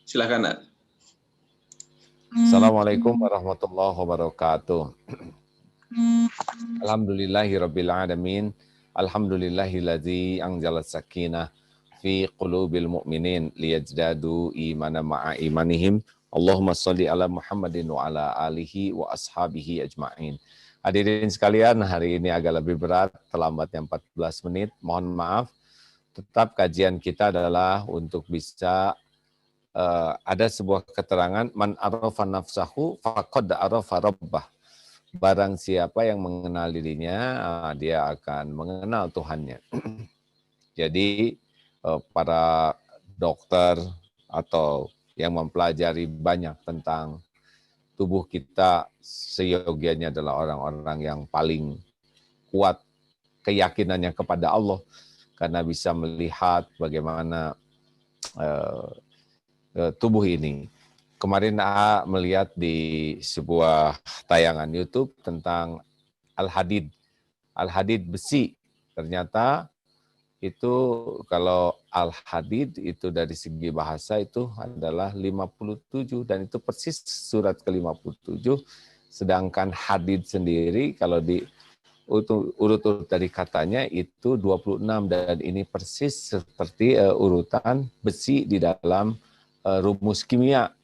Silakan, Nak. Assalamualaikum warahmatullahi wabarakatuh. Alhamdulillahirabbil alamin. Alhamdulillahilladzi anzala sakinah fi qulubil mu'minin liyajdadu imana ma'a imanihim. Allahumma sholli ala Muhammadin wa ala alihi wa ashabihi ajma'in. Hadirin sekalian, hari ini agak lebih berat, terlambatnya 14 menit, mohon maaf. Tetap kajian kita adalah untuk bisa ada sebuah keterangan, man arafa nafsahu faqad arafa rabbah. Barang siapa yang mengenal dirinya, dia akan mengenal Tuhannya. Jadi para dokter atau yang mempelajari banyak tentang tubuh kita, seyogianya adalah orang-orang yang paling kuat keyakinannya kepada Allah, karena bisa melihat bagaimana tubuh ini. Kemarin A melihat di sebuah tayangan YouTube tentang Al-Hadid. Al-Hadid besi. Ternyata itu kalau Al-Hadid itu dari segi bahasa itu adalah 57 dan itu persis surat ke-57. Sedangkan hadid sendiri kalau di urut-urut dari katanya itu 26 dan ini persis seperti urutan besi di dalam rumus kimia.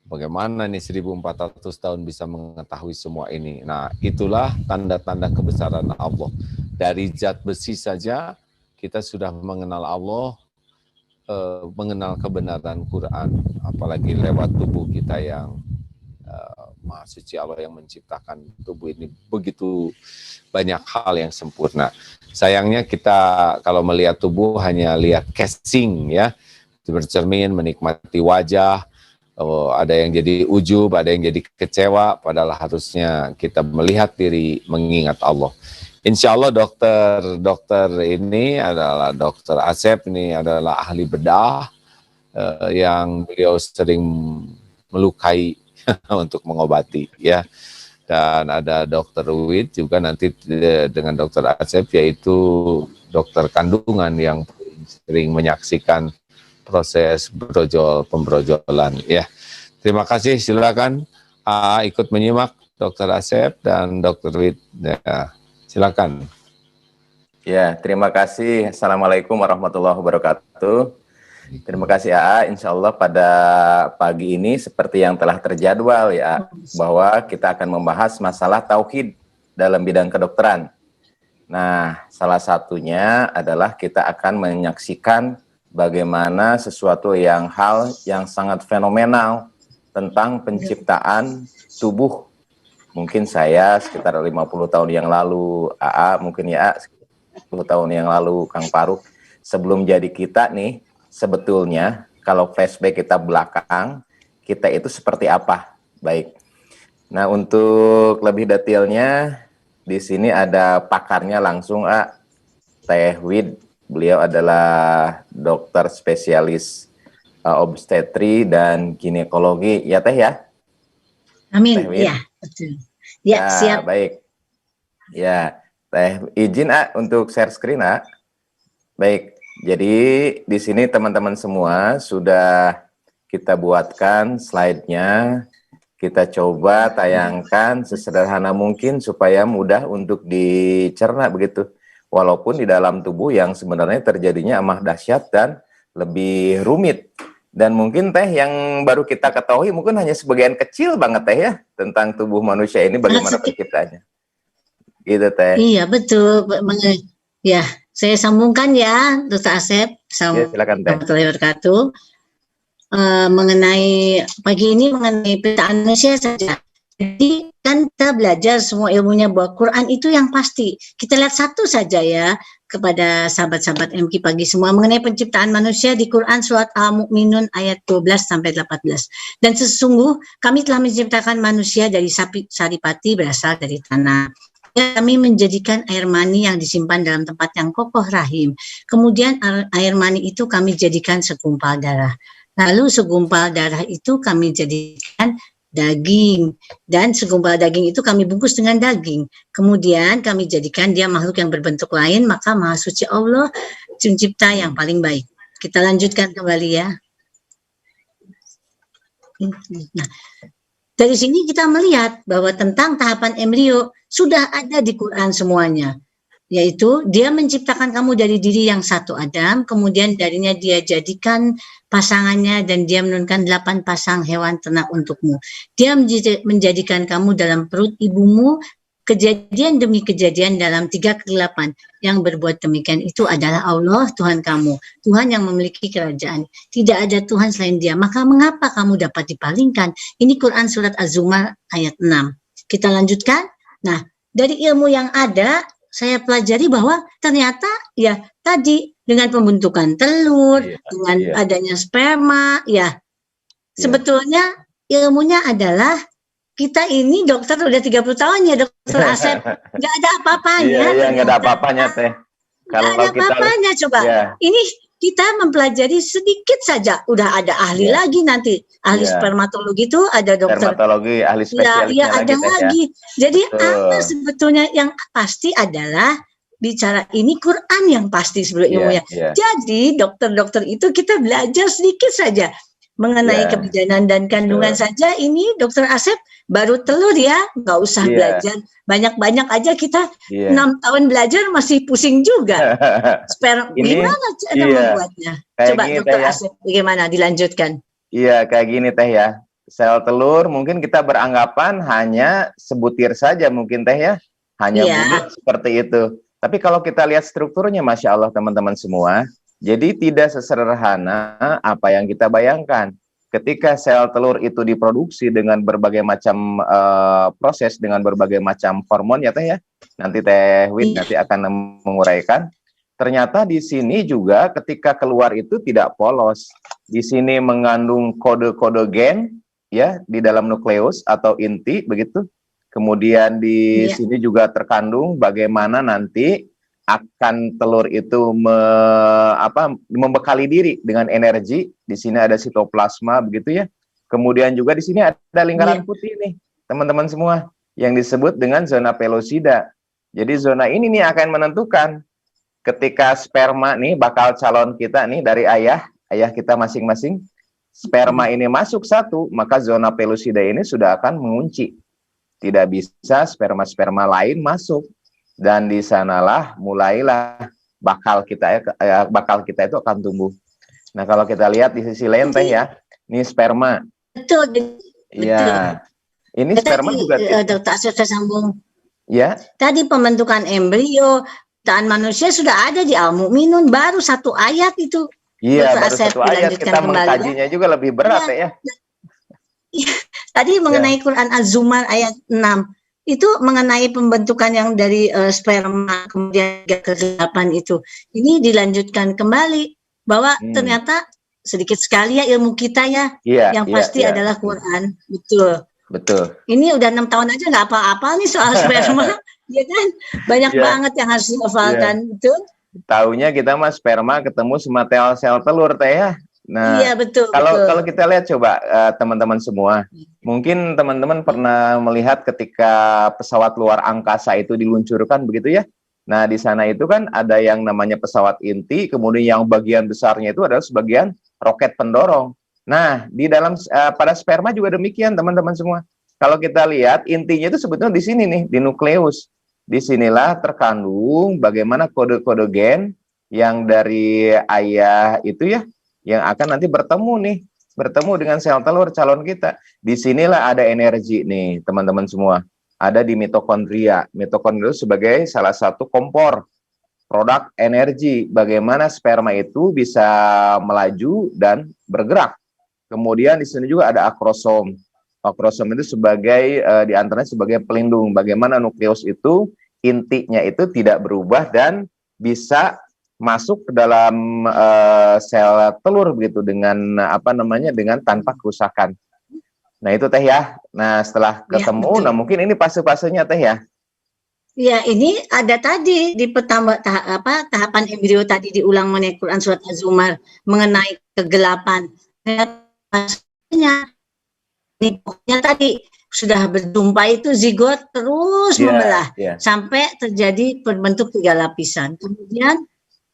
Bagaimana nih 1400 tahun bisa mengetahui semua ini? Nah, itulah tanda-tanda kebesaran Allah. Dari zat besi saja kita sudah mengenal Allah, mengenal kebenaran Quran, apalagi lewat tubuh kita yang Maha Suci Allah yang menciptakan tubuh ini begitu banyak hal yang sempurna. Sayangnya kita kalau melihat tubuh hanya lihat casing ya, bercermin, menikmati wajah, ada yang jadi ujub, ada yang jadi kecewa, padahal harusnya kita melihat diri, mengingat Allah. Insya Allah dokter ini adalah Dokter Asep, ini adalah ahli bedah yang beliau sering melukai untuk mengobati ya. Dan ada Dokter Wid juga nanti dengan Dokter Asep, yaitu dokter kandungan yang sering menyaksikan proses pembrojolan ya. Terima kasih, silakan ikut menyimak Dokter Asep dan Dokter Wid ya. Silakan. Ya, terima kasih. Assalamualaikum warahmatullahi wabarakatuh. Terima kasih AA. Insya Allah pada pagi ini seperti yang telah terjadwal ya, bahwa kita akan membahas masalah tauhid dalam bidang kedokteran. Nah, salah satunya adalah kita akan menyaksikan bagaimana sesuatu hal yang sangat fenomenal tentang penciptaan tubuh. Mungkin saya sekitar 50 tahun yang lalu, AA mungkin ya 10 tahun yang lalu, Kang Faruk, sebelum jadi kita nih, sebetulnya kalau flashback kita belakang, kita itu seperti apa? Baik. Nah, untuk lebih detailnya, di sini ada pakarnya langsung, Teh Wid. Beliau adalah dokter spesialis obstetri dan ginekologi, ya Teh ya? Amin, iya betul. Ya, siap. Baik. Ya, Teh izin untuk share screen Baik, jadi di sini teman-teman semua sudah kita buatkan slide-nya. Kita coba tayangkan sesederhana mungkin supaya mudah untuk dicerna begitu. Walaupun di dalam tubuh yang sebenarnya terjadinya amat dahsyat dan lebih rumit. Dan mungkin Teh yang baru kita ketahui mungkin hanya sebagian kecil banget Teh ya, tentang tubuh manusia ini bagaimana penciptanya. Gitu Teh. Iya betul. Ya, saya sambungkan ya Dr. Asep. Ya, silakan Teh. Mengenai pagi ini mengenai penciptaan manusia saja. Jadi kan kita belajar semua ilmunya bahwa Quran itu yang pasti. Kita lihat satu saja ya kepada sahabat-sahabat MQ pagi semua mengenai penciptaan manusia di Quran surat Al-Mu'minun ayat 12 sampai 18. Dan sesungguh kami telah menciptakan manusia dari saripati berasal dari tanah. Kami menjadikan air mani yang disimpan dalam tempat yang kokoh rahim. Kemudian air mani itu kami jadikan segumpal darah. Lalu segumpal darah itu kami jadikan daging, dan segumpal daging itu kami bungkus dengan daging. Kemudian kami jadikan dia makhluk yang berbentuk lain, maka Maha Suci Allah pencipta yang paling baik. Kita lanjutkan kembali ya. Nah, dari sini kita melihat bahwa tentang tahapan embrio sudah ada di Quran semuanya, yaitu dia menciptakan kamu dari diri yang satu Adam, kemudian darinya dia jadikan pasangannya dan dia menurunkan 8 pasang hewan ternak untukmu. Dia menjadikan kamu dalam perut ibumu, kejadian demi kejadian dalam 3 kegelapan. Yang berbuat demikian itu adalah Allah Tuhan kamu, Tuhan yang memiliki kerajaan. Tidak ada Tuhan selain Dia. Maka mengapa kamu dapat dipalingkan? Ini Quran surat Az-Zumar ayat 6. Kita lanjutkan. Nah, dari ilmu yang ada, saya pelajari bahwa ternyata ya tadi dengan pembentukan telur, dengan adanya sperma, sebetulnya ilmunya adalah kita ini dokter udah 30 tahun ya dokter Asep, nggak ada apa-apanya. Iya, nggak ada apa-apanya teh. Nggak ada apa-apanya coba. Ini kita mempelajari sedikit saja, udah ada ahli lagi nanti, ahli spermatologi itu ada dokter. Spermatologi, ahli spesialisnya Iya, ada lagi. Jadi betul. apa sebetulnya yang pasti adalah bicara ini Quran yang pasti sebelum ilmunya. Jadi dokter-dokter itu kita belajar sedikit saja mengenai kebidanan dan kandungan saja. Ini dokter Asep baru telur ya, nggak usah belajar banyak-banyak aja, kita 6 tahun belajar masih pusing juga. Gimana cara membuatnya? Coba dokter Asep bagaimana dilanjutkan? Iya, kayak gini teh ya. Sel telur mungkin kita beranggapan hanya sebutir saja mungkin teh ya, hanya bulat seperti itu. Tapi kalau kita lihat strukturnya, Masya Allah teman-teman semua, jadi tidak sesederhana apa yang kita bayangkan. Ketika sel telur itu diproduksi dengan berbagai macam proses, dengan berbagai macam hormon ya teh ya, nanti Teh Wid nanti akan menguraikan. Ternyata di sini juga ketika keluar itu tidak polos. Di sini mengandung kode-kode gen ya di dalam nukleus atau inti begitu. Kemudian di sini juga terkandung bagaimana nanti akan telur itu membekali diri dengan energi. Di sini ada sitoplasma begitu ya. Kemudian juga di sini ada lingkaran putih nih, teman-teman semua, yang disebut dengan zona pelosida. Jadi zona ini nih akan menentukan ketika sperma nih bakal calon kita nih dari ayah kita masing-masing. Sperma ini masuk satu, maka zona pelosida ini sudah akan mengunci. Tidak bisa sperma-sperma lain masuk. Dan di sanalah mulailah bakal kita itu akan tumbuh. Nah, kalau kita lihat di sisi lain teh ya, ini sperma. Betul. Iya. Ini sperma juga Dokter Asep sambung. Ya. Tadi pembentukan embrio ciptaan manusia sudah ada di Al-Mu'minun, baru 1 ayat itu. Iya, baru 1 ayat, kita mengkajinya juga lebih berat ya. Tadi mengenai Quran Az-Zumar ayat 6. Itu mengenai pembentukan yang dari sperma kemudian ke-8 itu. Ini dilanjutkan kembali bahwa ternyata sedikit sekali ya ilmu kita ya, yang pasti adalah Quran. Betul. Ini udah 6 tahun aja nggak apa-apa nih soal sperma, ya kan? Banyak banget yang harus dihafalkan, betul. Taunya kita mah sperma ketemu sama sel telur teh ya. Nah, betul. Kalau kita lihat coba teman-teman semua, mungkin teman-teman pernah melihat ketika pesawat luar angkasa itu diluncurkan begitu ya. Nah, di sana itu kan ada yang namanya pesawat inti, kemudian yang bagian besarnya itu adalah sebagian roket pendorong. Nah, di dalam pada sperma juga demikian teman-teman semua. Kalau kita lihat intinya itu sebetulnya di sini nih, di nukleus. Di sinilah terkandung bagaimana kode-kode gen yang dari ayah itu ya, yang akan nanti bertemu dengan sel telur calon kita. Di sinilah ada energi nih, teman-teman semua. Ada di mitokondria. Mitokondria sebagai salah satu kompor produk energi. Bagaimana sperma itu bisa melaju dan bergerak. Kemudian di sini juga ada akrosom. Akrosom itu sebagai diantaranya sebagai pelindung. Bagaimana nukleus itu intinya itu tidak berubah dan bisa masuk ke dalam sel telur begitu dengan dengan tanpa kerusakan. Nah itu teh ya. Nah setelah ketemu, nah mungkin ini fase-fasenya teh ya. Ya ini ada tadi di tahapan embrio tadi diulang mengenai Quran surat Az-Zumar mengenai kegelapan. Ini pokoknya tadi sudah berjumpa itu zigot terus membelah sampai terjadi berbentuk 3 lapisan. Kemudian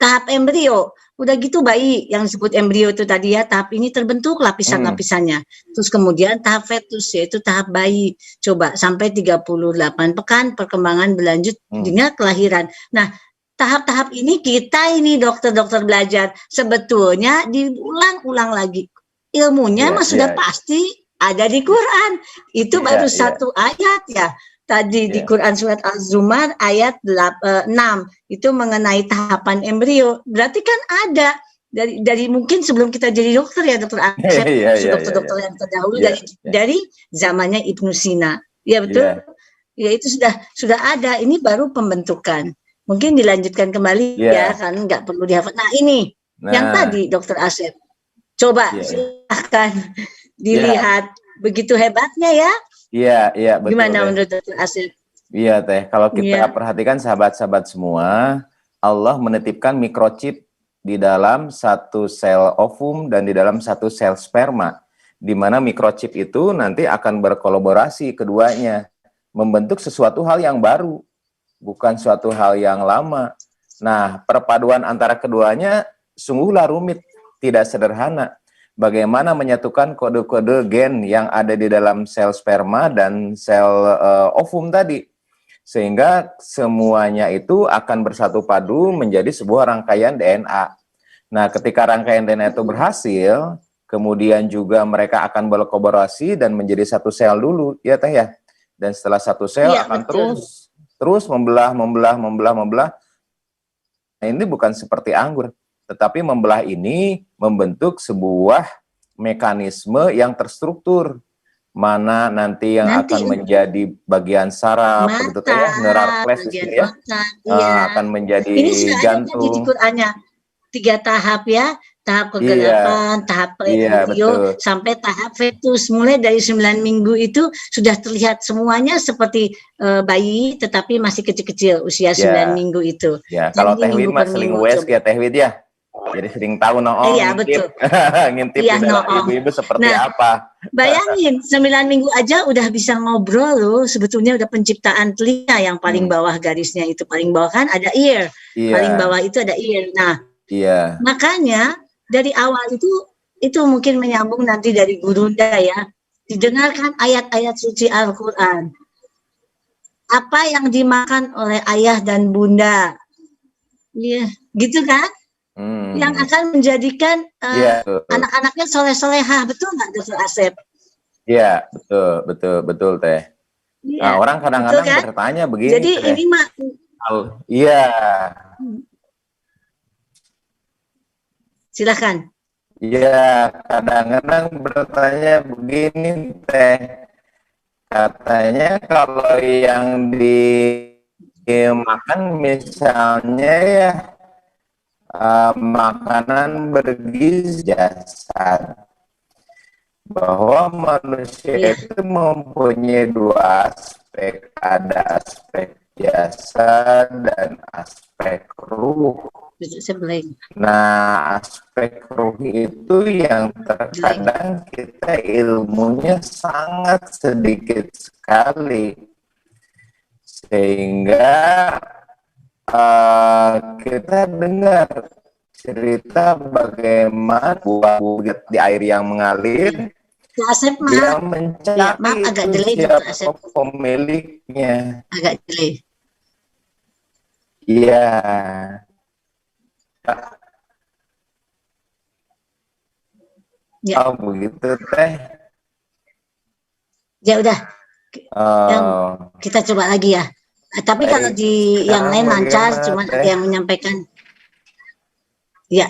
tahap embrio. Udah gitu bayi yang disebut embrio itu tadi ya, tahap ini terbentuk lapisan-lapisannya. Terus kemudian tahap fetus, yaitu tahap bayi. Coba sampai 38 pekan perkembangan berlanjut hingga kelahiran. Nah, tahap-tahap ini kita ini dokter-dokter belajar sebetulnya diulang-ulang lagi. Ilmunya mah sudah pasti ada di Quran. Itu baru satu ayat ya. Tadi di Quran surat Al-Zumar ayat 6 itu mengenai tahapan embrio. Berarti kan ada dari mungkin sebelum kita jadi dokter ya dokter Asep, dokter-dokter yang terdahulu dari zamannya Ibnu Sina. Ya betul. Ya itu sudah ada. Ini baru pembentukan. Mungkin dilanjutkan kembali ya kan nggak perlu dihafal. Nah ini yang tadi dokter Asep. Coba silahkan dilihat begitu hebatnya ya. Iya, betul. Gimana menurut Dr. Asif? Iya, Teh. Kalau kita perhatikan sahabat-sahabat semua, Allah menitipkan microchip di dalam satu sel ovum dan di dalam satu sel sperma, di mana microchip itu nanti akan berkolaborasi keduanya, membentuk sesuatu hal yang baru, bukan suatu hal yang lama. Nah, perpaduan antara keduanya sungguhlah rumit, tidak sederhana. Bagaimana menyatukan kode-kode gen yang ada di dalam sel sperma dan sel ovum tadi, sehingga semuanya itu akan bersatu padu menjadi sebuah rangkaian DNA. Nah, ketika rangkaian DNA itu berhasil, kemudian juga mereka akan berkolaborasi dan menjadi satu sel dulu, ya Teh ya. Dan setelah satu sel akan terus membelah. Nah, ini bukan seperti anggur, tetapi membelah ini membentuk sebuah mekanisme yang terstruktur, mana nanti yang akan menjadi bagian saraf, begitu ya, neural plexus ya, akan menjadi jantung. Ini sudah ada di 3 tahap ya, tahap kegelapan, tahap embrio, sampai tahap fetus. Mulai dari 9 minggu itu sudah terlihat semuanya seperti bayi, tetapi masih kecil-kecil usia 9 minggu itu. Ya, kalau Teh Wid mah sering wes ya Teh Wid ya. Jadi sering tahu ngintip di dalam ibu-ibu seperti apa. Bayangin 9 minggu aja udah bisa ngobrol loh. Sebetulnya udah penciptaan telinga yang paling bawah garisnya itu, paling bawah kan ada ear, paling bawah itu ada ear. Nah, makanya dari awal itu mungkin menyambung nanti dari Gurunda ya. Didengarkan ayat-ayat suci Al-Quran. Apa yang dimakan oleh ayah dan bunda, gitu kan? Yang akan menjadikan anak-anaknya soleh-solehah, betul nggak Dr. Asep? Iya, betul Teh. Nah, orang kadang-kadang bertanya begini. Jadi Teh, ini mah silakan. Iya, kadang-kadang bertanya begini Teh. Katanya kalau yang dimakan misalnya ya makanan bergizi jasad, bahwa manusia itu mempunyai 2 aspek, ada aspek jasad dan aspek ruh. Nah, aspek ruh itu yang terkadang kita ilmunya sangat sedikit sekali, sehingga kita dengar cerita bagaimana buah di air yang mengalir, dia mencari siapa pemiliknya. Agak delay. Iya. Oh begitu Teh. Ya udah. Kita coba lagi ya. Tapi kalau di yang lain lancar, cuma ada yang menyampaikan. Ya,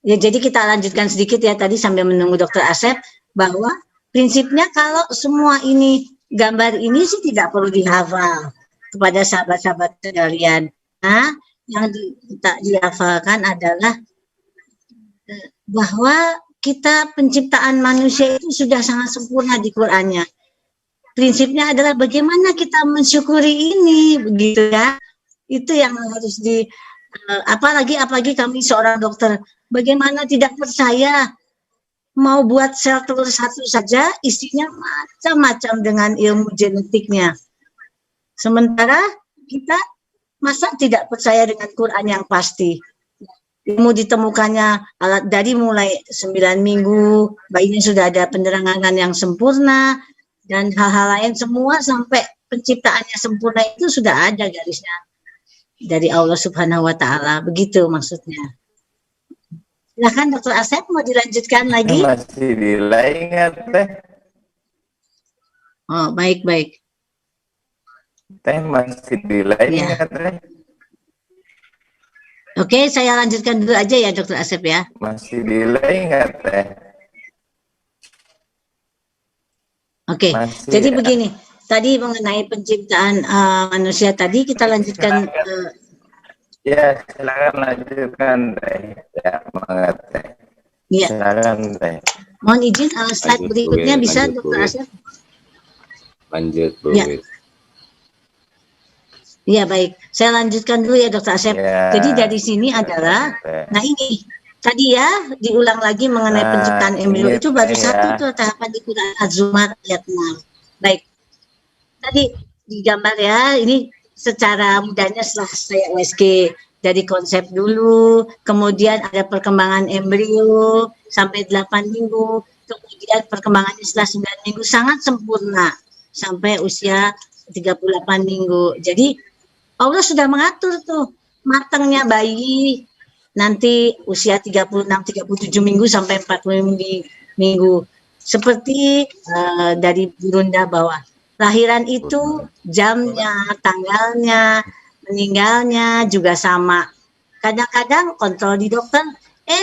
jadi kita lanjutkan sedikit ya tadi sambil menunggu Dr. Asep, bahwa prinsipnya kalau semua ini, gambar ini sih tidak perlu dihafal kepada sahabat-sahabat sekalian. Nah, yang kita dihafalkan adalah bahwa kita penciptaan manusia itu sudah sangat sempurna di Qur'annya. Prinsipnya adalah bagaimana kita mensyukuri ini, begitu ya. Itu yang harus apalagi kami seorang dokter, bagaimana tidak percaya mau buat sel telur satu saja isinya macam-macam dengan ilmu genetiknya. Sementara kita masa tidak percaya dengan Quran yang pasti. ilmu ditemukannya dari mulai 9 minggu, bayinya sudah ada penerangan yang sempurna, dan hal-hal lain semua sampai penciptaannya sempurna itu sudah ada garisnya dari Allah Subhanahu wa Ta'ala. Begitu maksudnya. Silahkan Dr. Asep, mau dilanjutkan lagi? Masih diingat teh. Oh, baik-baik. Teh masih diingat teh. Oke, saya lanjutkan dulu aja ya Dr. Asep ya. Masih diingat teh. Oke, jadi ya. Begini, tadi mengenai penciptaan manusia tadi kita lanjutkan. Ya, silakan lanjutkan teh. Ya, banget teh. Ya. Silakan teh. Mohon izin slide berikutnya bisa Dr. Asep. Lanjut, Bu. Ya. Iya baik, saya lanjutkan dulu ya Dr. Asep. Ya. Jadi dari sini adalah, nah ini tadi ya diulang lagi mengenai penciptaan embrio itu baru satu tuh tahapan di Quran Az-Zumar ayat 6. Baik, tadi digambar ya, ini secara mudahnya setelah saya USG dari konsep dulu, kemudian ada perkembangan embrio sampai 8 minggu, kemudian perkembangannya setelah 9 minggu sangat sempurna sampai usia 38 minggu. Jadi Allah sudah mengatur tuh matangnya bayi nanti usia 36-37 minggu sampai 40 minggu. Seperti dari Burunda bahwa lahiran itu jamnya, tanggalnya, meninggalnya juga sama. Kadang-kadang kontrol di dokter,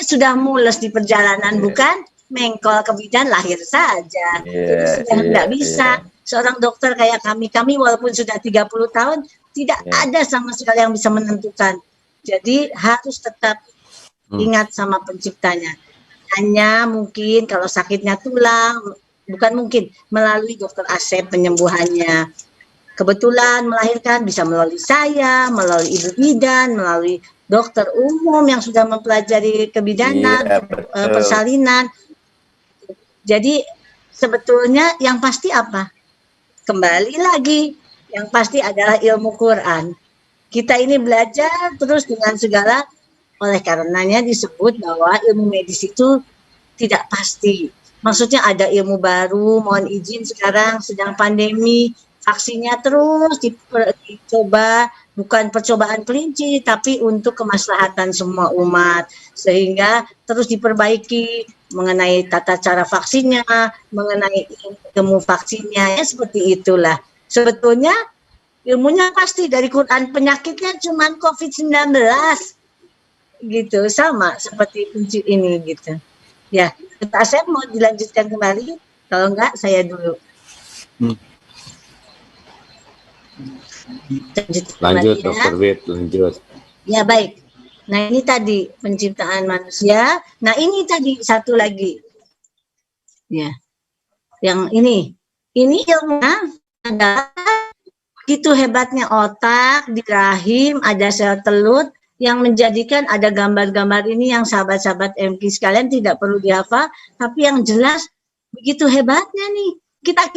sudah mules di perjalanan bukan? Mengkol ke bidan lahir saja. Jadi sudah nggak bisa. Seorang dokter kayak kami walaupun sudah 30 tahun, tidak ada sama sekali yang bisa menentukan. Jadi harus tetap ingat sama penciptanya. Hanya mungkin kalau sakitnya tulang, bukan mungkin, melalui Dr. Asep penyembuhannya. Kebetulan melahirkan bisa melalui saya, melalui ibu bidan, melalui dokter umum yang sudah mempelajari kebidanan, persalinan. Jadi sebetulnya yang pasti apa? Kembali lagi, yang pasti adalah ilmu Quran. Kita ini belajar terus dengan segala, oleh karenanya disebut bahwa ilmu medis itu tidak pasti. Maksudnya ada ilmu baru, mohon izin sekarang sedang pandemi, vaksinnya terus dicoba, bukan percobaan kelinci, tapi untuk kemaslahatan semua umat. Sehingga terus diperbaiki mengenai tata cara vaksinnya, mengenai ilmu vaksinnya, ya seperti itulah. Sebetulnya ilmunya pasti dari Quran, penyakitnya cuma COVID-19 gitu, sama seperti ini gitu. Ya, saya mau dilanjutkan kembali, kalau enggak saya dulu. Lanjut Dr. Wit, lanjut. Ya baik. Nah ini tadi penciptaan manusia. Nah ini tadi satu lagi. Ya, yang ini ilmunya adalah itu hebatnya otak di rahim, ada sel telut yang menjadikan ada gambar-gambar ini yang sahabat-sahabat MK sekalian tidak perlu dihafal, tapi yang jelas begitu hebatnya nih. Kita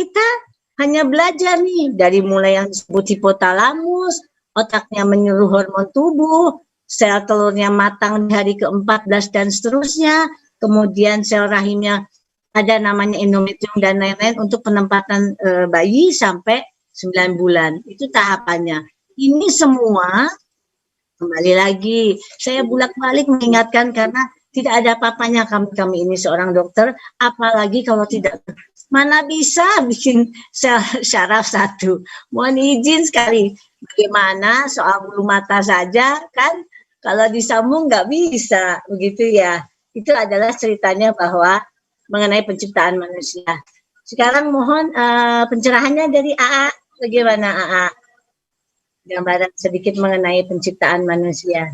hanya belajar nih dari mulai yang disebut hipotalamus, otaknya menyuruh hormon tubuh, sel telurnya matang di hari ke-14 dan seterusnya, kemudian sel rahimnya ada namanya endometrium dan lain-lain untuk penempatan bayi sampai 9 bulan. Itu tahapannya. Ini semua kembali lagi, saya bolak-balik mengingatkan karena tidak ada apa-apanya kami ini seorang dokter, apalagi kalau tidak, mana bisa bikin sel syaraf satu. Mohon izin sekali, bagaimana soal bulu mata saja kan, kalau disambung nggak bisa, begitu ya. Itu adalah ceritanya bahwa mengenai penciptaan manusia. Sekarang mohon pencerahannya dari AA, bagaimana AA? Gambaran sedikit mengenai penciptaan manusia.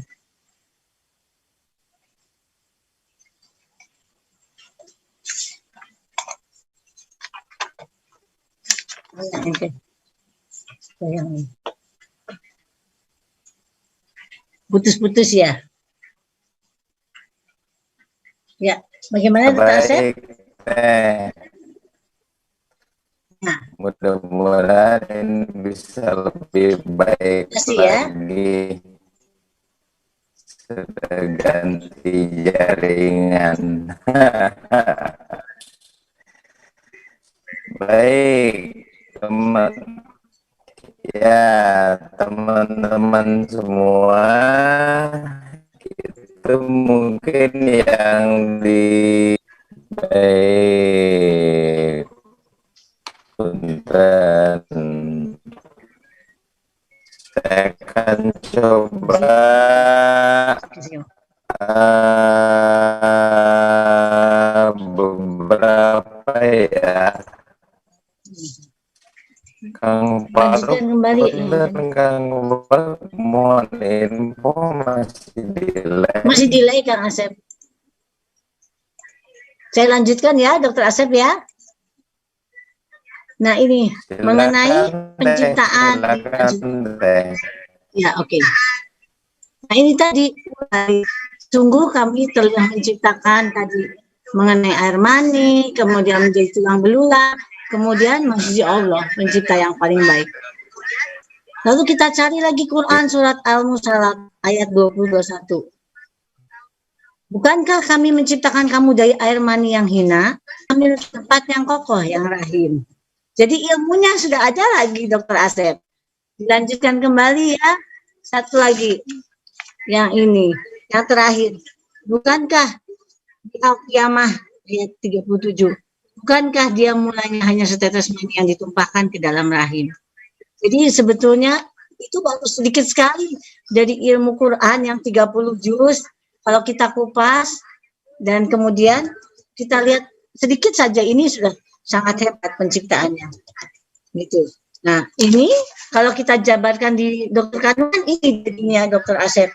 Putus-putus ya. Ya, bagaimana Dr. Asep? Nah, mudah-mudahan bisa lebih baik lagi. sudah ganti jaringan. Baik, teman-teman semua, itu mungkin yang baik. Punten. Saya akan coba beberapa ya. Kang Faruk dan Kang mohon info masih delay Kang Asep. Saya lanjutkan ya Dokter Asep ya. Nah ini silakan, mengenai penciptaan. Ya oke. Nah ini tadi sungguh kami telah menciptakan tadi mengenai air mani, kemudian menjadi tulang belulang, kemudian masih Allah pencipta yang paling baik. Lalu kita cari lagi Quran surat Al-Musalat ayat 20-21. Bukankah kami menciptakan kamu dari air mani yang hina, kami tempat yang kokoh, yang rahim. Jadi ilmunya sudah ada lagi Dokter Asep. Dilanjutkan kembali ya. Satu lagi. Yang ini. Yang terakhir. Bukankah di Al-Qiyamah ayat 37. Bukankah dia mulanya hanya setetes mani yang ditumpahkan ke dalam rahim. Jadi sebetulnya itu baru sedikit sekali dari ilmu Quran yang 30 juz. Kalau kita kupas dan kemudian kita lihat sedikit saja ini sudah sangat hebat penciptaannya, gitu. Nah ini kalau kita jabarkan di dokter kandungan ini jadinya Dokter Asep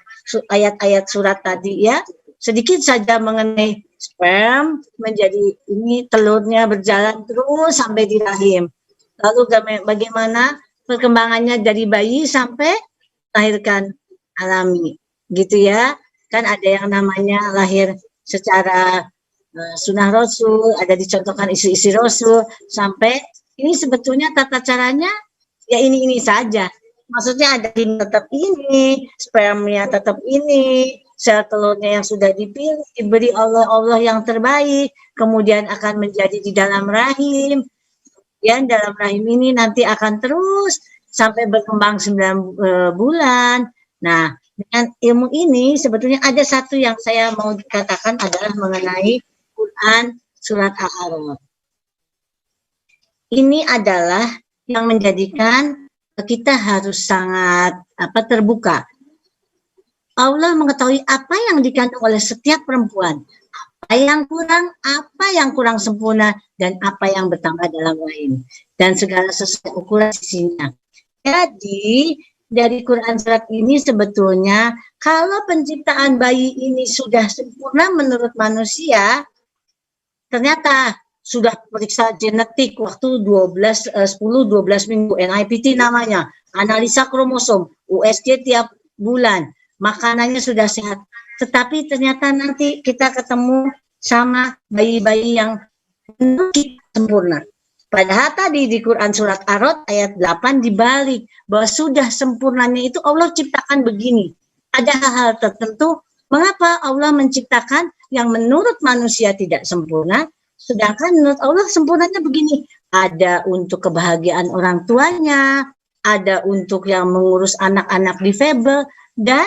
ayat-ayat surat tadi ya sedikit saja mengenai sperm menjadi ini telurnya berjalan terus sampai di rahim. Lalu bagaimana perkembangannya dari bayi sampai lahirkan alami, gitu ya. Kan ada yang namanya lahir secara sunnah Rasul, ada dicontohkan isi-isi Rasul, sampai ini sebetulnya tata caranya ya ini saja. Maksudnya ada tetap ini, spermnya tetap ini, sel telurnya yang sudah dipilih, diberi Allah yang terbaik, kemudian akan menjadi di dalam rahim. Kemudian dalam rahim ini nanti akan terus sampai berkembang 9 bulan. Nah, dengan ilmu ini sebetulnya ada satu yang saya mau dikatakan adalah mengenai Quran surat Al-A'raf. Ini adalah yang menjadikan kita harus sangat terbuka. Allah mengetahui apa yang dikandung oleh setiap perempuan, apa yang kurang sempurna, dan apa yang bertambah dalam rahim, dan segala sesuai ukuran sisinya. Jadi dari Quran surat ini sebetulnya kalau penciptaan bayi ini sudah sempurna menurut manusia, ternyata sudah periksa genetik waktu 10-12 minggu, NIPT namanya, analisa kromosom, USG tiap bulan, makanannya sudah sehat. Tetapi ternyata nanti kita ketemu sama bayi-bayi yang sempurna. Padahal tadi di Quran surat Ar-Rod ayat 8 dibalik, bahwa sudah sempurnanya itu Allah ciptakan begini. Ada hal-hal tertentu, mengapa Allah menciptakan yang menurut manusia tidak sempurna, sedangkan menurut Allah sempurnanya begini. Ada untuk kebahagiaan orang tuanya, ada untuk yang mengurus anak-anak difabel, dan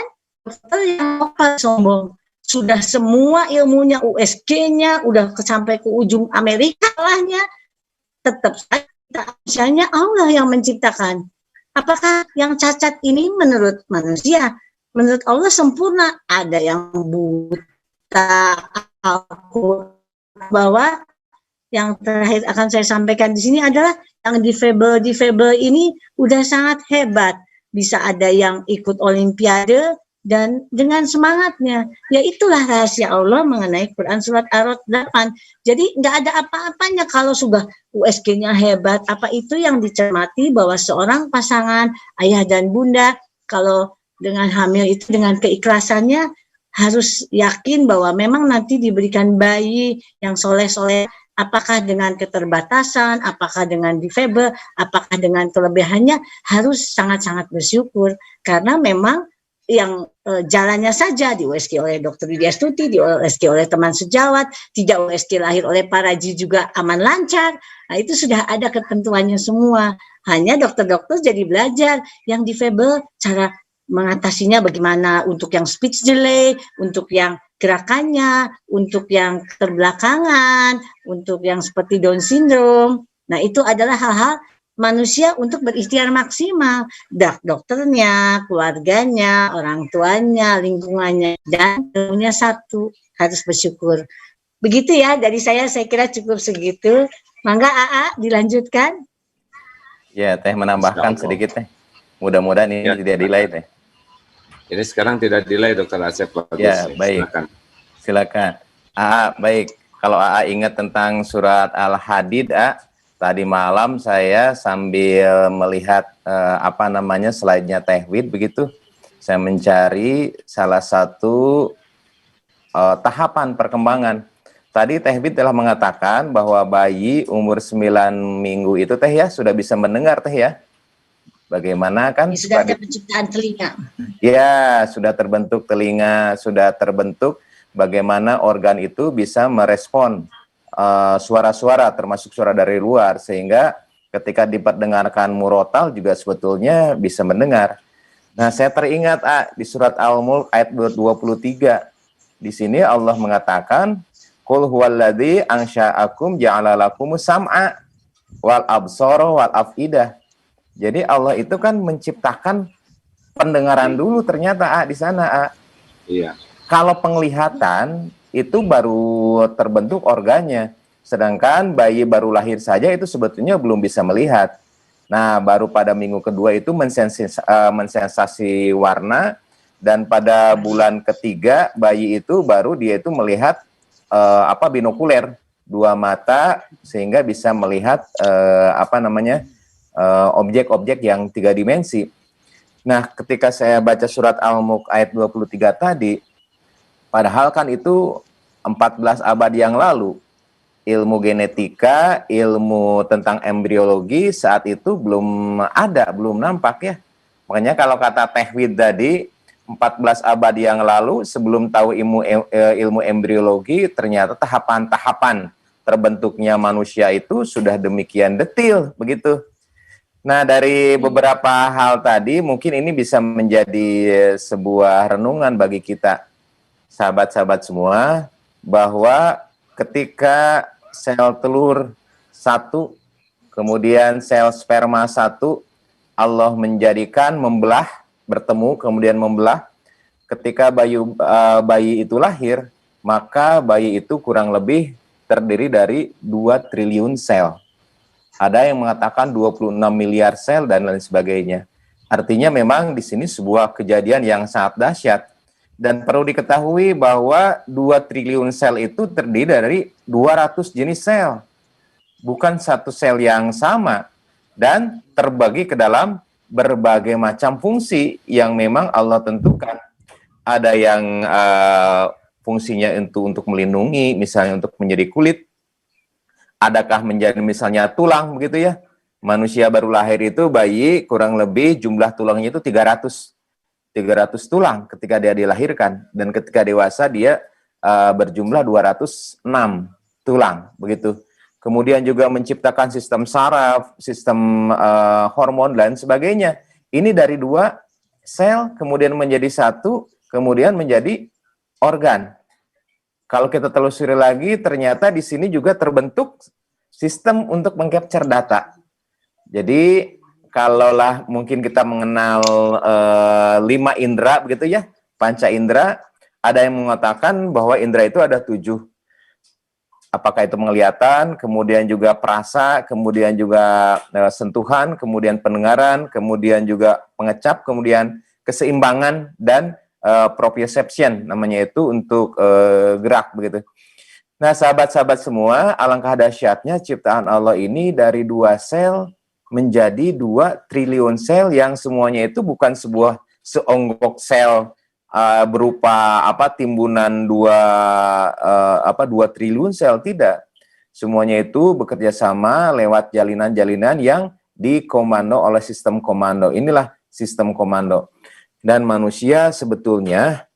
yang sombong. Sudah semua ilmunya, USG-nya, udah sampai ke ujung Amerika lahnya, tetap saja Allah yang menciptakan. Apakah yang cacat ini menurut manusia? Menurut Allah sempurna. Ada yang buta, bahwa yang terakhir akan saya sampaikan di sini adalah yang difabel ini udah sangat hebat. Bisa ada yang ikut olimpiade dan dengan semangatnya. Ya itulah rahasia Allah mengenai Quran surat Ar-Rod 8. Jadi nggak ada apa-apanya kalau sudah USG-nya hebat. Apa itu yang dicermati bahwa seorang pasangan ayah dan bunda kalau dengan hamil itu dengan keikhlasannya harus yakin bahwa memang nanti diberikan bayi yang soleh-soleh, apakah dengan keterbatasan, apakah dengan difabel, apakah dengan kelebihannya, harus sangat-sangat bersyukur karena memang yang jalannya saja, di USG oleh Dr. Widya Stuti, di USG oleh teman sejawat, tidak USG lahir oleh para Ji juga aman lancar. Nah, itu sudah ada ketentuannya semua. Hanya dokter-dokter jadi belajar yang difabel, cara mengatasinya bagaimana, untuk yang speech delay, untuk yang gerakannya, untuk yang terbelakangan, untuk yang seperti Down syndrome. Nah, itu adalah hal-hal manusia untuk berikhtiar maksimal, dokternya, keluarganya, orang tuanya, lingkungannya, dan ilmunya satu, harus bersyukur. Begitu ya, dari saya kira cukup segitu. Mangga AA dilanjutkan. Ya, Teh menambahkan sedikit Teh. Mudah-mudahan ini tidak delay Teh. Ini sekarang tidak delay Dokter Asep, bagus. Ya, baik. Silakan. AA, baik. Kalau AA ingat tentang surat Al-Hadid, tadi malam saya sambil melihat slide-nya Teh Wid begitu, saya mencari salah satu tahapan perkembangan. Tadi Teh Wid telah mengatakan bahwa bayi umur 9 minggu itu Teh ya sudah bisa mendengar Teh ya. Bagaimana kan? Sudah ada penciptaan telinga. Ya, sudah terbentuk telinga, sudah terbentuk bagaimana organ itu bisa merespon suara-suara termasuk suara dari luar, sehingga ketika diperdengarkan murotal juga sebetulnya bisa mendengar. Nah, saya teringat di surat Al-Mulk ayat 23. Di sini Allah mengatakan, "Qul huwallazi ansha'akum ja'ala lakumus sam'a wal absara wal afidah." Jadi Allah itu kan menciptakan pendengaran dulu ternyata di sana. Iya. Kalau penglihatan itu baru terbentuk organnya, sedangkan bayi baru lahir saja itu sebetulnya belum bisa melihat. Nah, baru pada minggu kedua itu mensensasi warna, dan pada bulan ketiga bayi itu baru dia itu melihat binokuler, dua mata, sehingga bisa melihat objek-objek yang 3 dimensi. Nah, ketika saya baca surat Al-Mulk ayat 23 tadi, padahal kan itu 14 abad yang lalu, ilmu genetika, ilmu tentang embriologi saat itu belum ada, belum nampak ya. Makanya kalau kata Teh Wid tadi, 14 abad yang lalu sebelum tahu ilmu embriologi, ternyata tahapan-tahapan terbentuknya manusia itu sudah demikian detil begitu. Nah, dari beberapa hal tadi mungkin ini bisa menjadi sebuah renungan bagi kita sahabat-sahabat semua, bahwa ketika sel telur satu, kemudian sel sperma satu, Allah menjadikan membelah, bertemu, kemudian membelah. Ketika bayi itu lahir, maka bayi itu kurang lebih terdiri dari 2 triliun sel. Ada yang mengatakan 26 miliar sel dan lain sebagainya. Artinya memang di sini sebuah kejadian yang sangat dahsyat. Dan perlu diketahui bahwa 2 triliun sel itu terdiri dari 200 jenis sel. Bukan satu sel yang sama. Dan terbagi ke dalam berbagai macam fungsi yang memang Allah tentukan. Ada yang fungsinya untuk melindungi, misalnya untuk menjadi kulit. Adakah menjadi misalnya tulang, begitu ya. Manusia baru lahir itu, bayi kurang lebih jumlah tulangnya itu 300 tulang ketika dia dilahirkan, dan ketika dewasa dia berjumlah 206 tulang begitu. Kemudian juga menciptakan sistem saraf, sistem hormon dan sebagainya. Ini dari 2 sel kemudian menjadi 1, kemudian menjadi organ. Kalau kita telusuri lagi, ternyata di sini juga terbentuk sistem untuk mengcapture data. Jadi kalaulah mungkin kita mengenal 5 indera begitu ya, panca indera, ada yang mengatakan bahwa indera itu ada 7. Apakah itu penglihatan, kemudian juga perasa, kemudian juga sentuhan, kemudian pendengaran, kemudian juga pengecap, kemudian keseimbangan, dan proprioception namanya itu untuk gerak begitu. Nah, sahabat-sahabat semua, alangkah dahsyatnya ciptaan Allah ini dari 2 sel menjadi 2 triliun sel yang semuanya itu bukan sebuah seonggok sel berupa timbunan 2 triliun sel, tidak. Semuanya itu bekerja sama lewat jalinan-jalinan yang dikomando oleh sistem komando. Inilah sistem komando. Dan manusia sebetulnya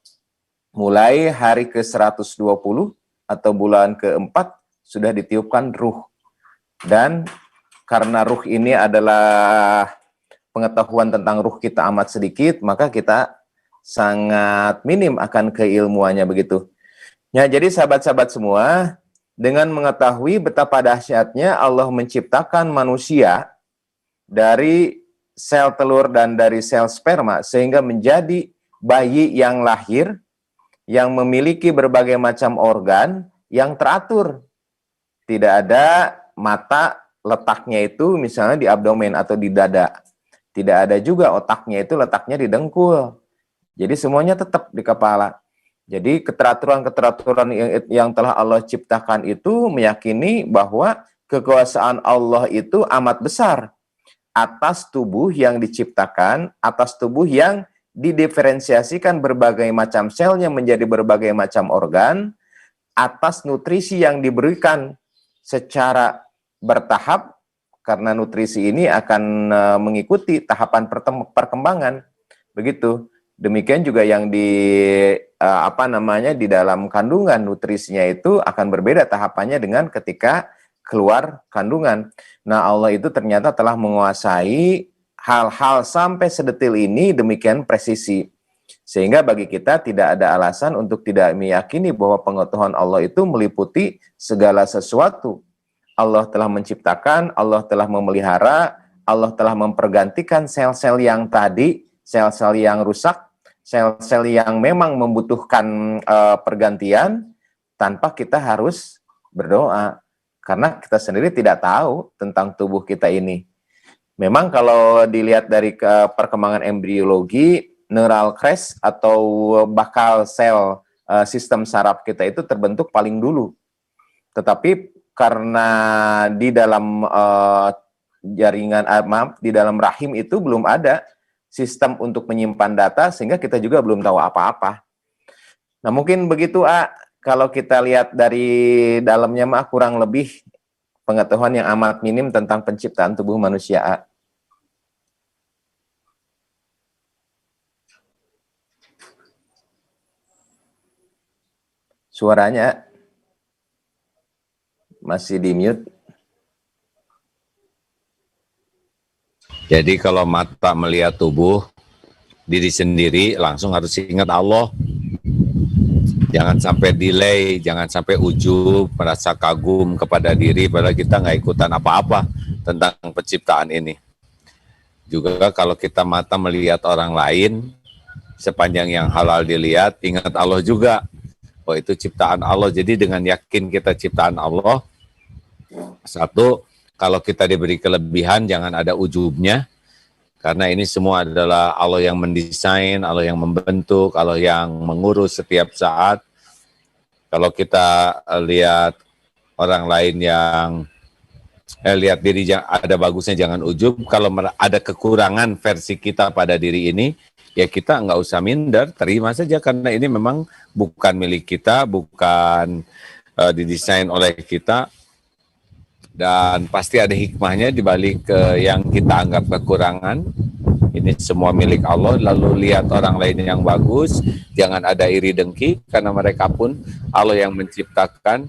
mulai hari ke-120 atau bulan keempat sudah ditiupkan ruh. Dan karena ruh ini adalah pengetahuan tentang ruh kita amat sedikit, maka kita sangat minim akan keilmuannya begitu. Ya, jadi sahabat-sahabat semua, dengan mengetahui betapa dahsyatnya Allah menciptakan manusia dari sel telur dan dari sel sperma, sehingga menjadi bayi yang lahir, yang memiliki berbagai macam organ yang teratur. Tidak ada mata letaknya itu misalnya di abdomen atau di dada. Tidak ada juga otaknya itu letaknya di dengkul. Jadi semuanya tetap di kepala. Jadi keteraturan-keteraturan yang telah Allah ciptakan itu meyakini bahwa kekuasaan Allah itu amat besar atas tubuh yang diciptakan, atas tubuh yang didiferensiasikan berbagai macam selnya menjadi berbagai macam organ, atas nutrisi yang diberikan secara bertahap, karena nutrisi ini akan mengikuti tahapan perkembangan. Begitu. Demikian juga yang di dalam kandungan, nutrisinya itu akan berbeda tahapannya dengan ketika keluar kandungan. Nah, Allah itu ternyata telah menguasai hal-hal sampai sedetil ini demikian presisi. Sehingga bagi kita tidak ada alasan untuk tidak meyakini bahwa pengetahuan Allah itu meliputi segala sesuatu. Allah telah menciptakan, Allah telah memelihara, Allah telah mempergantikan sel-sel yang tadi, sel-sel yang rusak, sel-sel yang memang membutuhkan pergantian, tanpa kita harus berdoa. Karena kita sendiri tidak tahu tentang tubuh kita ini. Memang kalau dilihat dari perkembangan embriologi, neural crest atau bakal sel sistem saraf kita itu terbentuk paling dulu. Tetapi karena di dalam di dalam rahim itu belum ada sistem untuk menyimpan data, sehingga kita juga belum tahu apa-apa. Nah, mungkin begitu, kalau kita lihat dari dalamnya mah kurang lebih pengetahuan yang amat minim tentang penciptaan tubuh manusia. Suaranya masih di mute. Jadi kalau mata melihat tubuh diri sendiri, langsung harus ingat Allah. Jangan sampai delay, jangan sampai ujub, merasa kagum kepada diri, padahal kita nggak ikutan apa-apa tentang penciptaan ini. Juga kalau kita mata melihat orang lain, sepanjang yang halal dilihat, ingat Allah juga. Oh, itu ciptaan Allah. Jadi dengan yakin kita ciptaan Allah, satu, kalau kita diberi kelebihan, jangan ada ujubnya. Karena ini semua adalah Allah yang mendesain, Allah yang membentuk, Allah yang mengurus setiap saat. Kalau kita lihat orang lain yang lihat diri ada bagusnya, jangan ujub. Kalau ada kekurangan versi kita pada diri ini, ya kita nggak usah minder, terima saja. Karena ini memang bukan milik kita, bukan didesain oleh kita. Dan pasti ada hikmahnya dibalik yang kita anggap kekurangan. Ini semua milik Allah. Lalu lihat orang lain yang bagus, jangan ada iri dengki, karena mereka pun Allah yang menciptakan.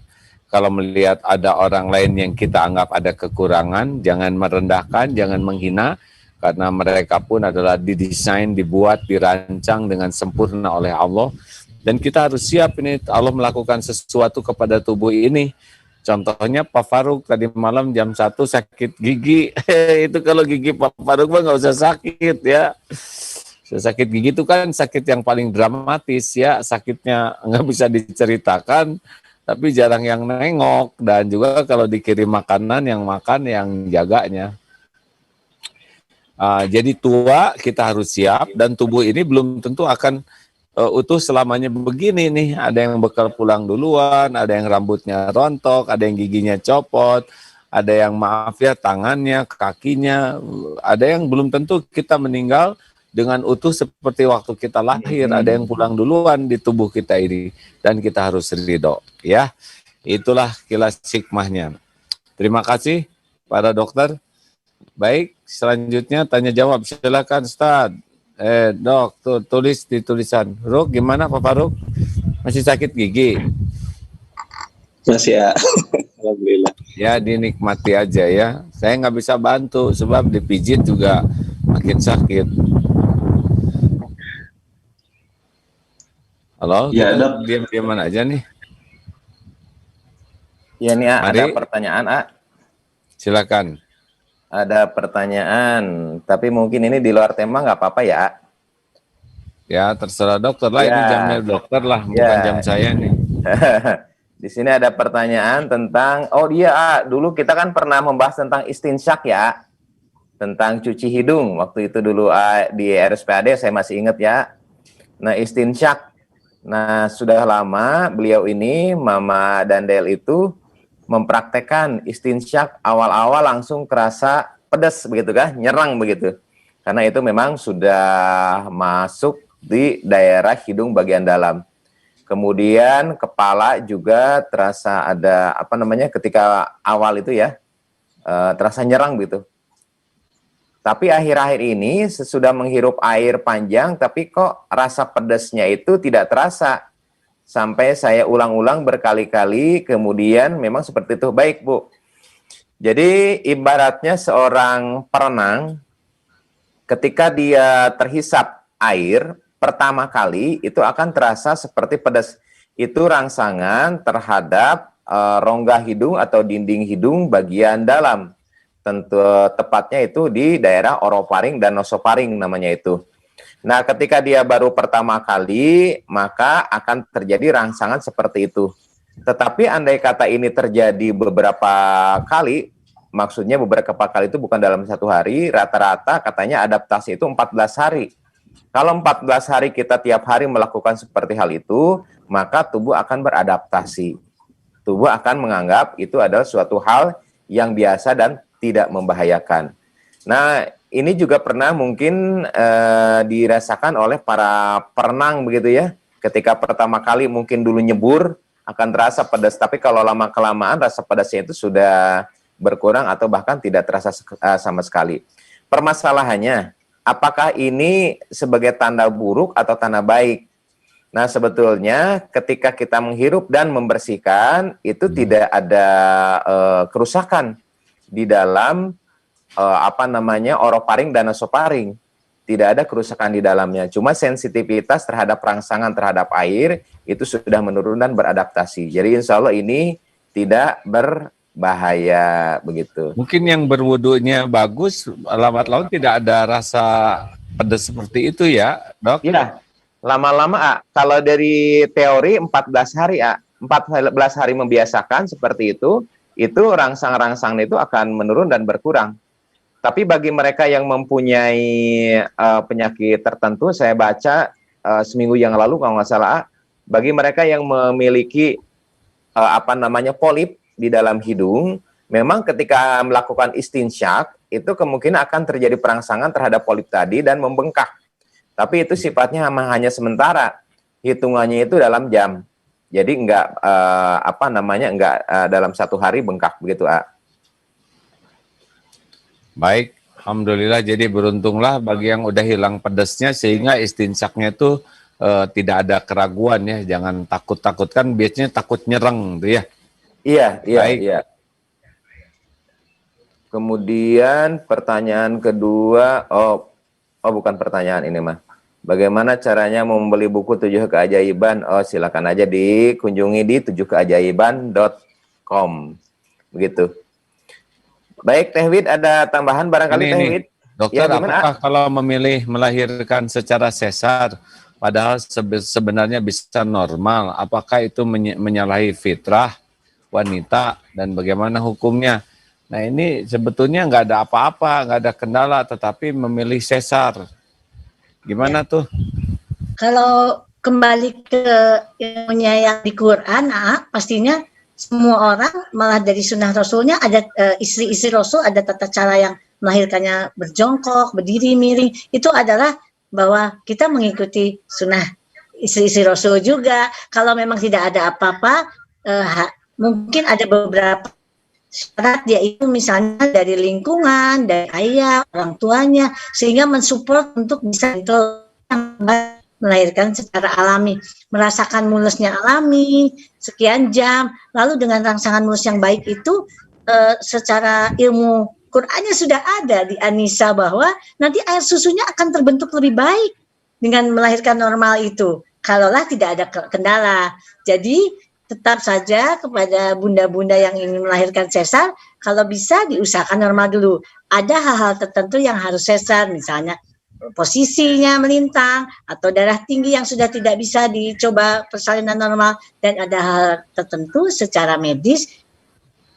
Kalau melihat ada orang lain yang kita anggap ada kekurangan, jangan merendahkan, jangan menghina, karena mereka pun adalah didesain, dibuat, dirancang dengan sempurna oleh Allah. Dan kita harus siap ini Allah melakukan sesuatu kepada tubuh ini. Contohnya Pak Faruk tadi malam jam 1 sakit gigi. Itu kalau gigi Pak Faruk mah nggak usah sakit ya. Sakit gigi itu kan sakit yang paling dramatis ya. Sakitnya nggak bisa diceritakan, tapi jarang yang nengok. Dan juga kalau dikirim makanan, yang makan yang jaganya. Jadi tua kita harus siap, dan tubuh ini belum tentu akan utuh selamanya begini nih. Ada yang bekal pulang duluan, ada yang rambutnya rontok, ada yang giginya copot, ada yang maaf ya tangannya, kakinya, ada yang belum tentu kita meninggal dengan utuh seperti waktu kita lahir. Ada yang pulang duluan di tubuh kita ini, dan kita harus ridho ya. Itulah kilas hikmahnya. Terima kasih para dokter. Baik, selanjutnya tanya jawab, silakan Ustaz. Dok, tulis di tulisan. Ruk, gimana Papa Ruk? Masih sakit gigi? Masih ya. Alhamdulillah. Ya, dinikmati aja ya. Saya nggak bisa bantu sebab dipijit juga makin sakit. Halo, Ya, kita Dok. diam-diaman aja nih. Ya nih, Mari. ada pertanyaan, Silakan. Ada pertanyaan, tapi mungkin ini di luar tema nggak apa-apa ya. Ya, terserah dokter lah. Ya. Ini jamnya dokter lah, bukan jam saya nih. Di sini ada pertanyaan tentang, oh iya, dulu kita kan pernah membahas tentang istinsyak ya, tentang cuci hidung. Waktu itu dulu di RSPAD saya masih ingat ya. Nah, istinsyak. Nah, sudah lama beliau ini, Mama Dandel itu mempraktekkan istinsyak awal-awal langsung kerasa pedas begitu kan, nyerang begitu. Karena itu memang sudah masuk di daerah hidung bagian dalam. Kemudian kepala juga terasa ada apa namanya ketika awal itu ya terasa nyerang gitu. Tapi akhir-akhir ini sesudah menghirup air panjang tapi kok rasa pedasnya itu tidak terasa. Sampai saya ulang-ulang berkali-kali kemudian memang seperti itu. Baik Bu. Jadi ibaratnya seorang perenang ketika dia terhisap air pertama kali itu akan terasa seperti pedas. Itu rangsangan terhadap rongga hidung atau dinding hidung bagian dalam. Tentu tepatnya itu di daerah orofaring dan nasofaring namanya itu. Nah, ketika dia baru pertama kali, maka akan terjadi rangsangan seperti itu. Tetapi andai kata ini terjadi beberapa kali, maksudnya beberapa kali itu bukan dalam satu hari, rata-rata katanya adaptasi itu 14 hari. Kalau 14 hari kita tiap hari melakukan seperti hal itu, maka tubuh akan beradaptasi. Tubuh akan menganggap itu adalah suatu hal yang biasa dan tidak membahayakan. Nah, ini juga pernah mungkin dirasakan oleh para perenang begitu ya. Ketika pertama kali mungkin dulu nyebur, akan terasa pedas. Tapi kalau lama-kelamaan rasa pedasnya itu sudah berkurang atau bahkan tidak terasa sama sekali. Permasalahannya, apakah ini sebagai tanda buruk atau tanda baik? Nah, sebetulnya ketika kita menghirup dan membersihkan, itu tidak ada kerusakan di dalam orofaring dan nasofaring. Tidak ada kerusakan di dalamnya. Cuma sensitivitas terhadap rangsangan terhadap air itu sudah menurun dan beradaptasi. Jadi insya Allah ini tidak berbahaya begitu. Mungkin yang berwudunya bagus, lambat laun tidak ada rasa pedas seperti itu ya, Dok? Iya. Lama-lama kalau dari teori 14 hari 14 hari membiasakan seperti itu rangsangan-rangsangan itu akan menurun dan berkurang. Tapi bagi mereka yang mempunyai penyakit tertentu, saya baca seminggu yang lalu kalau nggak salah, bagi mereka yang memiliki polip di dalam hidung, memang ketika melakukan istinsyak itu kemungkinan akan terjadi perangsangan terhadap polip tadi dan membengkak. Tapi itu sifatnya hanya sementara, hitungannya itu dalam jam. Jadi enggak dalam satu hari bengkak begitu. Baik, alhamdulillah. Jadi beruntunglah bagi yang udah hilang pedasnya sehingga istinsaknya itu tidak ada keraguan ya. Jangan takut-takut, kan biasanya takut nyerang tuh ya. Iya. Baik. Iya. Kemudian pertanyaan kedua, bukan pertanyaan ini mah. Bagaimana caranya membeli buku 7 Keajaiban? Silakan aja dikunjungi di 7keajaiban.com. Begitu. Baik, Teh Wid, ada tambahan barangkali Teh Wid? Dokter, apakah kalau memilih melahirkan secara sesar, padahal sebenarnya bisa normal, apakah itu menyalahi fitrah wanita dan bagaimana hukumnya? Nah, ini sebetulnya nggak ada apa-apa, nggak ada kendala, tetapi memilih sesar. Gimana tuh? Kalau kembali ke ilmunya yang di Quran, pastinya semua orang, malah dari sunnah Rasulnya ada istri-istri Rasul ada tata cara yang melahirkannya berjongkok, berdiri, miring. Itu adalah bahwa kita mengikuti sunnah istri-istri Rasul juga. Kalau memang tidak ada apa-apa, mungkin ada beberapa syarat dia itu misalnya dari lingkungan, dari ayah, orang tuanya, sehingga mensupport untuk bisa melahirkan secara alami, merasakan mulusnya alami, sekian jam, lalu dengan rangsangan mulus yang baik itu secara ilmu Qur'annya sudah ada di Anisa bahwa nanti air susunya akan terbentuk lebih baik dengan melahirkan normal itu, kalaulah tidak ada kendala. Jadi tetap saja kepada bunda-bunda yang ingin melahirkan sesar, kalau bisa diusahakan normal dulu. Ada hal-hal tertentu yang harus sesar, misalnya posisinya melintang, atau darah tinggi yang sudah tidak bisa dicoba persalinan normal, dan ada hal tertentu secara medis.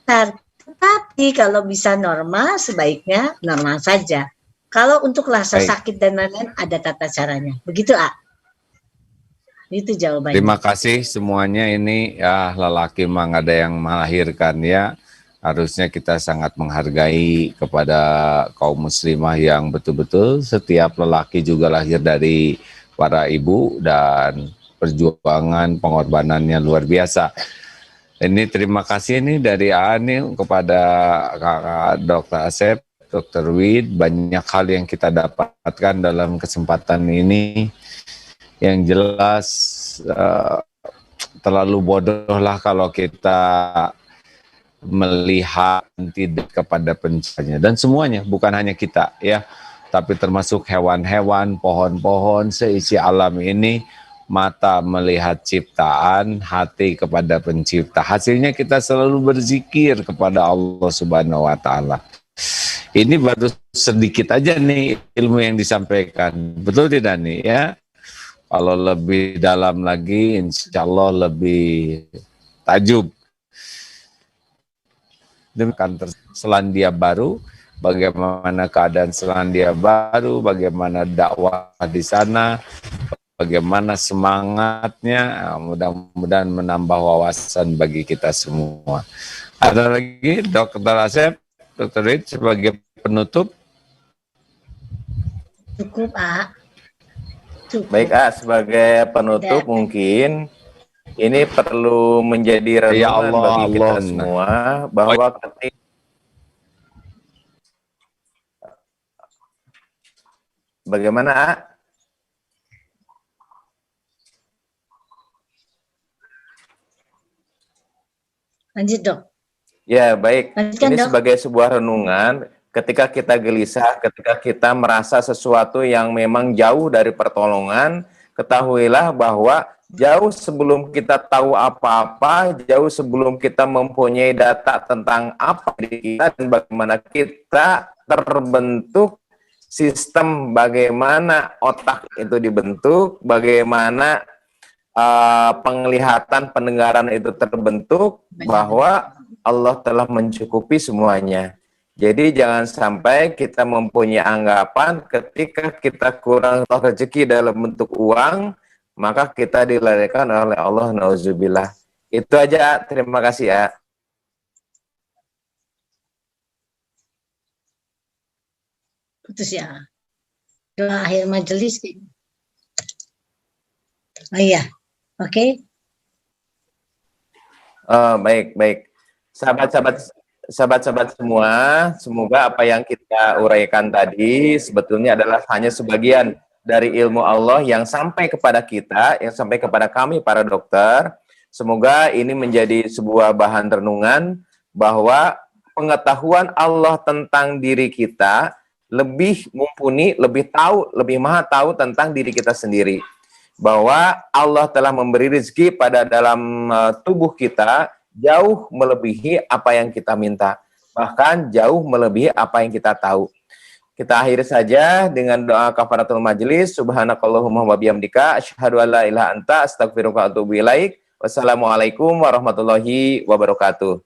Tetapi kalau bisa normal, sebaiknya normal saja. Kalau untuk rasa sakit dan lain-lain, ada tata caranya. Begitu, A. Itu jawabannya. Terima kasih semuanya. Ini ya lelaki memang ada yang melahirkan ya. Harusnya kita sangat menghargai kepada kaum muslimah yang betul-betul setiap lelaki juga lahir dari para ibu dan perjuangan pengorbanannya luar biasa. Ini terima kasih nih dari Ani kepada Kakak Dr. Asep, Dr. Wid, banyak hal yang kita dapatkan dalam kesempatan ini. Yang jelas terlalu bodoh lah kalau kita melihat tidak kepada penciptanya, dan semuanya, bukan hanya kita ya, tapi termasuk hewan-hewan, pohon-pohon, seisi alam ini. Mata melihat ciptaan, hati kepada pencipta. Hasilnya kita selalu berzikir kepada Allah Subhanahu wa Ta'ala. Ini baru sedikit aja nih ilmu yang disampaikan, betul tidak nih ya? Kalau lebih dalam lagi, insya Allah lebih tajub. Demikian Selandia Baru, bagaimana keadaan Selandia Baru, bagaimana dakwah di sana, bagaimana semangatnya, mudah-mudahan menambah wawasan bagi kita semua. Ada lagi Dr. Asep, Dr. Rid sebagai penutup? Cukup, A. Cukup. Baik, sebagai penutup mungkin ini perlu menjadi renungan bagi kita semua bahwa ketika bagaimana Lanjut, Dok. Ya, baik. Lanjutkan, ini Dok. sebagai sebuah renungan. Ketika kita gelisah, ketika kita merasa sesuatu yang memang jauh dari pertolongan, ketahuilah bahwa jauh sebelum kita tahu apa-apa, jauh sebelum kita mempunyai data tentang apa diri kita dan bagaimana kita terbentuk, sistem bagaimana otak itu dibentuk, bagaimana penglihatan, pendengaran itu terbentuk, bahwa Allah telah mencukupi semuanya. Jadi jangan sampai kita mempunyai anggapan ketika kita kurang rezeki dalam bentuk uang, maka kita dilarikan oleh Allah, nauzubillah. Itu aja, terima kasih ya. Putus ya. Doa akhir majelis. Oh iya, oke. Baik, baik. Sahabat-sahabat semua, semoga apa yang kita uraikan tadi sebetulnya adalah hanya sebagian dari ilmu Allah yang sampai kepada kita, yang sampai kepada kami para dokter. Semoga ini menjadi sebuah bahan renungan bahwa pengetahuan Allah tentang diri kita lebih mumpuni, lebih tahu, lebih maha tahu tentang diri kita sendiri. Bahwa Allah telah memberi rezeki pada dalam tubuh kita jauh melebihi apa yang kita minta, bahkan jauh melebihi apa yang kita tahu. Kita akhiri saja dengan doa kafaratul majelis. Subhanakallahumma wa bihamdika asyhadu an la ilaha anta astaghfiruka wa atubu ilaik. Wassalamualaikum warahmatullahi wabarakatuh.